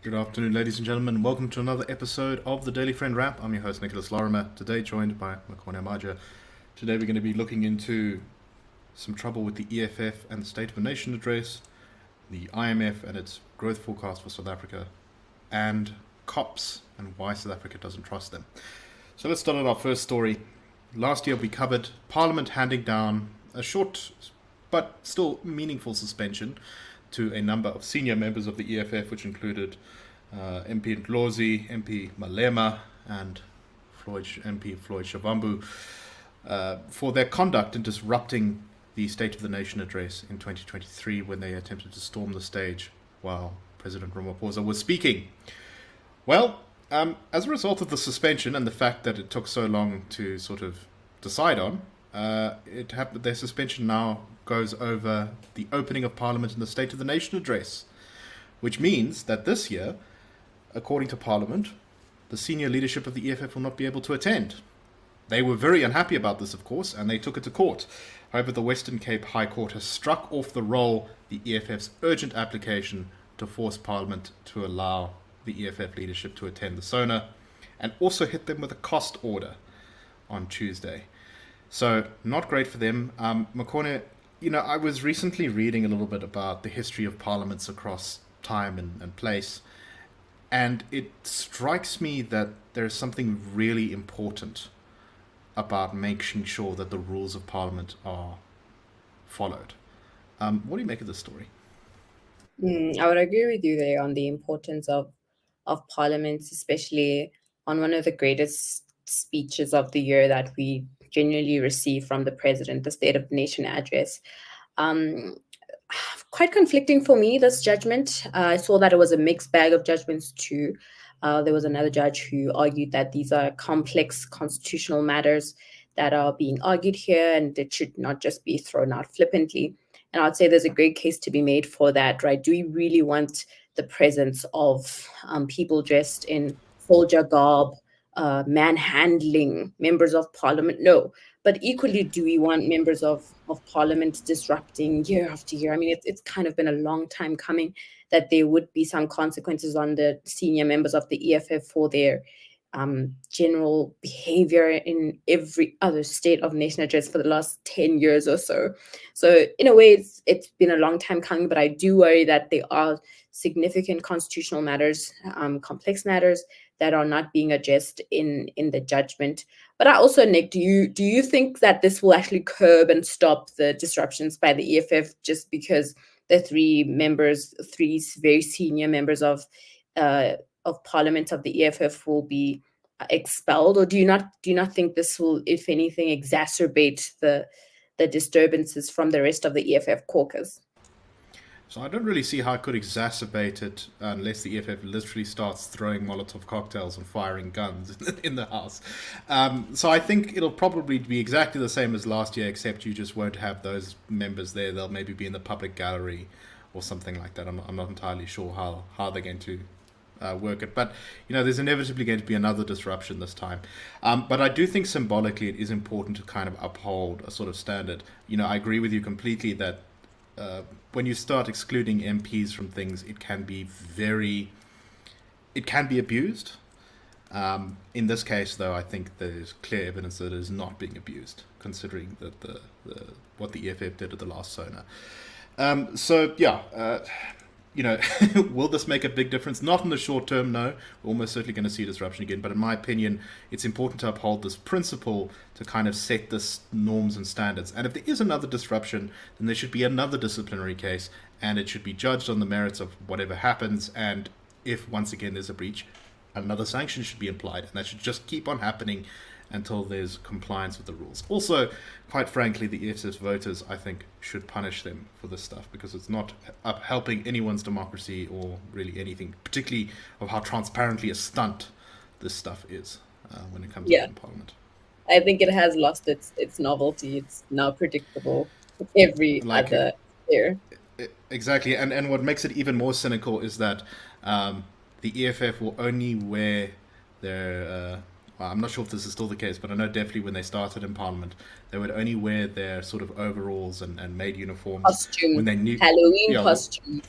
Good afternoon, ladies and gentlemen. Welcome to another episode of the Daily Friend Wrap. I'm your host, Nicholas Lorimer, today joined by Makone Maja. Today we're going to be looking into some trouble with the EFF and the State of the Nation address, the IMF and its growth forecast for South Africa, and COPs and why South Africa doesn't trust them. So let's start with our first story. Last year we covered Parliament handing down a short but still meaningful suspension to a number of senior members of the EFF, which included MP Ndlozi, MP Malema, and MP Floyd Shavambu, for their conduct in disrupting the State of the Nation address in 2023 when they attempted to storm the stage while President Ramaphosa was speaking. Well, as a result of the suspension and the fact that it took so long to sort of decide on, their suspension now goes over the opening of Parliament and the State of the Nation address, which means that this year, according to Parliament, the senior leadership of the EFF will not be able to attend. They were very unhappy about this, of course, and they took it to court. However, the Western Cape High Court has struck off the roll the EFF's urgent application to force Parliament to allow the EFF leadership to attend the SONA, and also hit them with a cost order on Tuesday. So, not great for them. Makone, I was recently reading a little bit about the history of parliaments across time and place, and it strikes me that there's something really important about making sure that the rules of parliament are followed. What do you make of this story? I would agree with you there on the importance of parliaments, especially on one of the greatest speeches of the year that we genuinely received from the president, the State of the Nation address. Quite conflicting for me, this judgment. I saw that it was a mixed bag of judgments too. There was another judge who argued that these are complex constitutional matters that are being argued here and it should not just be thrown out flippantly. And I'd say there's a great case to be made for that, right? Do we really want the presence of people dressed in soldier garb, manhandling members of parliament? No. But equally, do we want members of parliament disrupting year after year? I mean, it's kind of been a long time coming that there would be some consequences on the senior members of the EFF for their general behavior in every other State of Nation address for the last 10 years or so. So in a way, it's been a long time coming, but I do worry that there are significant constitutional matters, complex matters that are not being addressed in the judgment. But I also, Nick, do you think that this will actually curb and stop the disruptions by the EFF just because the three very senior members of Parliament of the EFF will be expelled, or do you not think this will, if anything, exacerbate the disturbances from the rest of the EFF caucus? So I don't really see how it could exacerbate it unless the EFF literally starts throwing Molotov cocktails and firing guns in the house. So I think it'll probably be exactly the same as last year, except you just won't have those members there. They'll maybe be in the public gallery or something like that. I'm not entirely sure how they're going to work it. But, there's inevitably going to be another disruption this time. But I do think symbolically it is important to kind of uphold a sort of standard. I agree with you completely that when you start excluding MPs from things, it can be abused. In this case, though, I think there's clear evidence that it is not being abused, considering that what the EFF did at the last SONA. Will this make a big difference? Not in the short term, no. We're almost certainly going to see disruption again. But in my opinion, it's important to uphold this principle to kind of set this norms and standards. And if there is another disruption, then there should be another disciplinary case, and it should be judged on the merits of whatever happens. And if, once again, there's a breach, another sanction should be applied. And that should just keep on happening until there's compliance with the rules. Also, quite frankly, the EFF's voters, I think, should punish them for this stuff because it's not helping anyone's democracy or really anything, particularly of how transparently a stunt this stuff is when it comes to Parliament. I think it has lost its novelty. It's now predictable every other year. Exactly, and what makes it even more cynical is that the EFF will only wear their well, I'm not sure if this is still the case, but I know definitely when they started in Parliament, they would only wear their sort of overalls and maid uniforms when Costume, they knew, Halloween yeah, costume.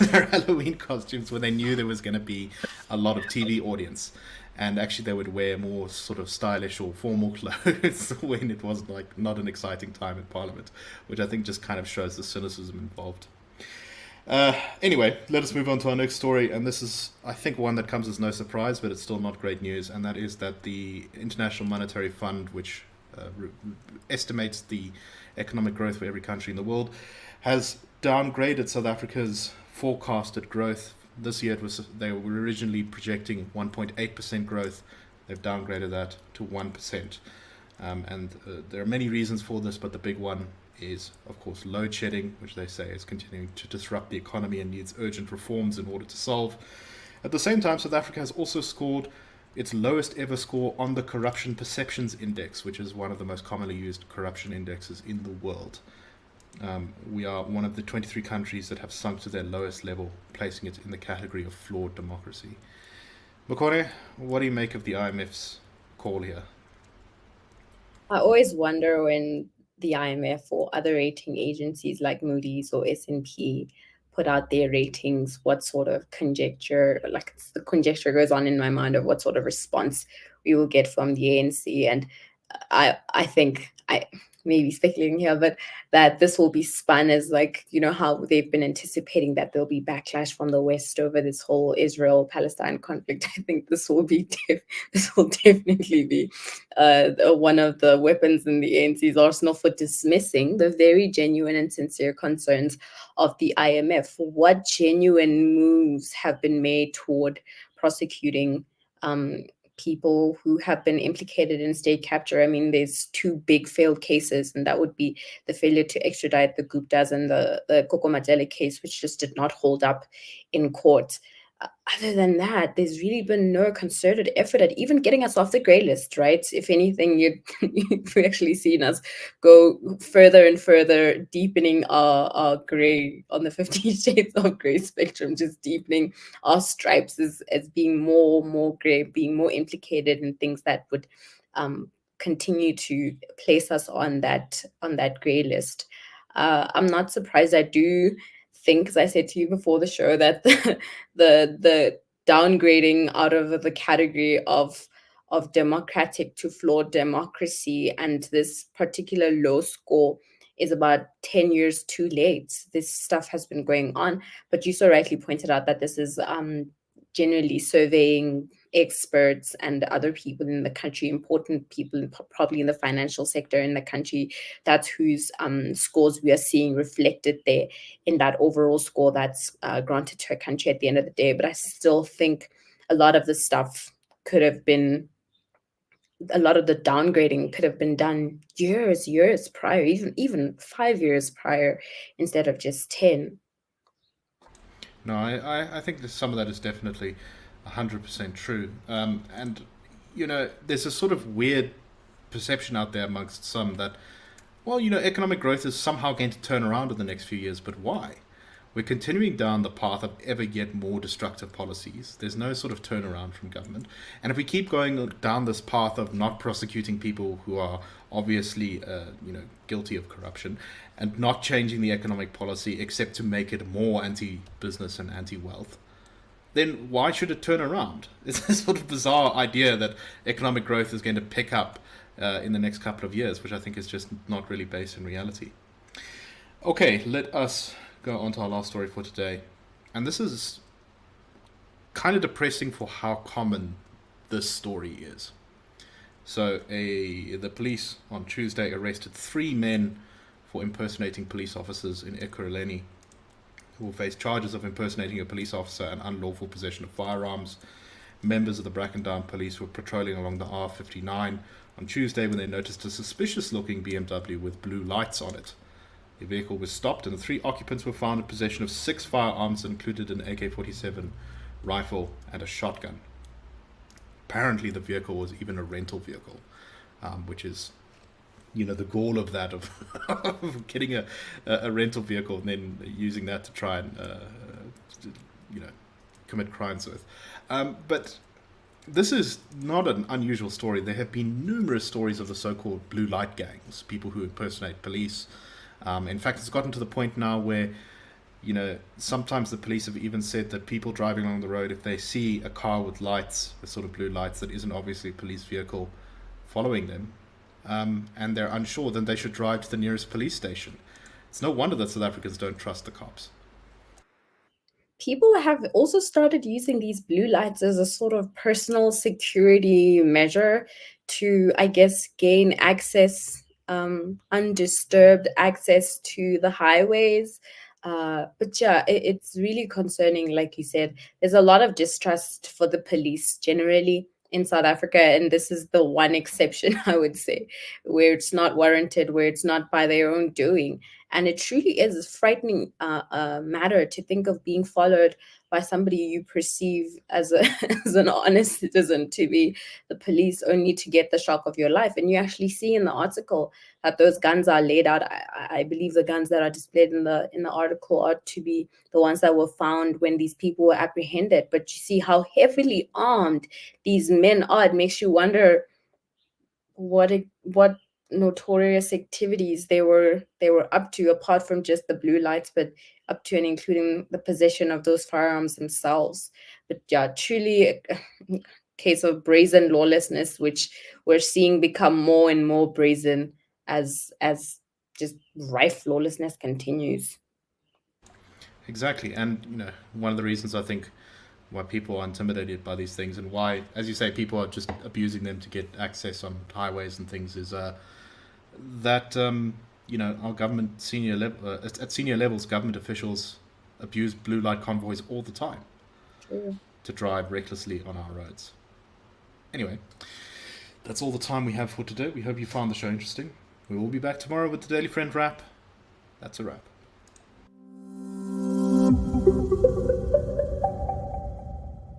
their Halloween costumes when they knew there was going to be a lot of TV audience. And actually, they would wear more sort of stylish or formal clothes when it was like not an exciting time in Parliament, which I think just kind of shows the cynicism involved. Anyway, let us move on to our next story, and this is, I think, one that comes as no surprise, but it's still not great news, and that is that the International Monetary Fund, which estimates the economic growth for every country in the world, has downgraded South Africa's forecasted growth. This year, they were originally projecting 1.8% growth. They've downgraded that to 1%. And there are many reasons for this, but the big one is, of course, load shedding, which they say is continuing to disrupt the economy and needs urgent reforms in order to solve. At the same time, South Africa has also scored its lowest ever score on the Corruption Perceptions Index, which is one of the most commonly used corruption indexes in the world. We are one of the 23 countries that have sunk to their lowest level, placing it in the category of flawed democracy. Makone, what do you make of the IMF's call here? I always wonder when the IMF or other rating agencies like Moody's or S&P put out their ratings, what sort of conjecture, like the conjecture goes on in my mind of what sort of response we will get from the ANC. And I think I may be speculating here, but that this will be spun as like, how they've been anticipating that there'll be backlash from the West over this whole Israel-Palestine conflict. I think this will this will definitely be one of the weapons in the ANC's arsenal for dismissing the very genuine and sincere concerns of the IMF. What genuine moves have been made toward prosecuting people who have been implicated in state capture? I mean, there's two big failed cases, and that would be the failure to extradite the Guptas and the Makone case, which just did not hold up in court. Other than that, there's really been no concerted effort at even getting us off the grey list, right? If anything, you've actually seen us go further and further, deepening our grey on the 50 shades of grey spectrum, just deepening our stripes as being more grey, being more implicated in things that would continue to place us on that grey list. I'm not surprised. I do think, as I said to you before the show, that the downgrading out of the category of democratic to flawed democracy and this particular low score is about 10 years too late. This stuff has been going on, but you so rightly pointed out that this is generally surveying experts and other people in the country, important people probably in the financial sector in the country. That's whose scores we are seeing reflected there in that overall score that's granted to a country at the end of the day. But I still think a lot of the stuff could have been, a lot of the downgrading could have been done years prior, even 5 years prior, instead of just 10. No, I think that some of that is definitely 100% true. And, there's a sort of weird perception out there amongst some that, well, economic growth is somehow going to turn around in the next few years, but why? We're continuing down the path of ever yet more destructive policies. There's no sort of turnaround from government. And if we keep going down this path of not prosecuting people who are obviously, guilty of corruption and not changing the economic policy except to make it more anti-business and anti-wealth, then why should it turn around? It's a sort of bizarre idea that economic growth is going to pick up in the next couple of years, which I think is just not really based in reality. Okay, let us go on to our last story for today. And this is kind of depressing for how common this story is. So the police on Tuesday arrested 3 men for impersonating police officers in Ekurhuleni, who will face charges of impersonating a police officer and unlawful possession of firearms. Members of the Brackendown police were patrolling along the R59 on Tuesday when they noticed a suspicious-looking BMW with blue lights on it. The vehicle was stopped and the 3 occupants were found in possession of 6 firearms that included an AK-47 rifle and a shotgun. Apparently the vehicle was even a rental vehicle, which is, the gall of that, of getting a rental vehicle and then using that to try and, commit crimes with. But This is not an unusual story. There have been numerous stories of the so-called blue light gangs, people who impersonate police. In fact, it's gotten to the point now where, sometimes the police have even said that people driving along the road, if they see a car with lights, with sort of blue lights that isn't obviously a police vehicle following them, and they're unsure, then they should drive to the nearest police station. It's no wonder that South Africans don't trust the cops. People have also started using these blue lights as a sort of personal security measure to, I guess, gain access, undisturbed access to the highways. But yeah, it's really concerning. Like you said, there's a lot of distrust for the police generally in South Africa, and this is the one exception, I would say, where it's not warranted, where it's not by their own doing. And it truly is a frightening matter to think of being followed by somebody you perceive as as an honest citizen to be the police, only to get the shock of your life. And you actually see in the article that those guns are laid out. I believe the guns that are displayed in the article are to be the ones that were found when these people were apprehended. But you see how heavily armed these men are. It makes you wonder what notorious activities they were up to, apart from just the blue lights, but up to and including the possession of those firearms themselves. But yeah, truly a case of brazen lawlessness, which we're seeing become more and more brazen as just rife lawlessness continues. Exactly, and one of the reasons I think why people are intimidated by these things, and why, as you say, people are just abusing them to get access on highways and things, is that our government at senior levels, government officials abuse blue light convoys all the time True. to drive recklessly on our roads. Anyway, that's all the time we have for today. We hope you found the show interesting. We will be back tomorrow with the Daily Friend wrap. That's a wrap.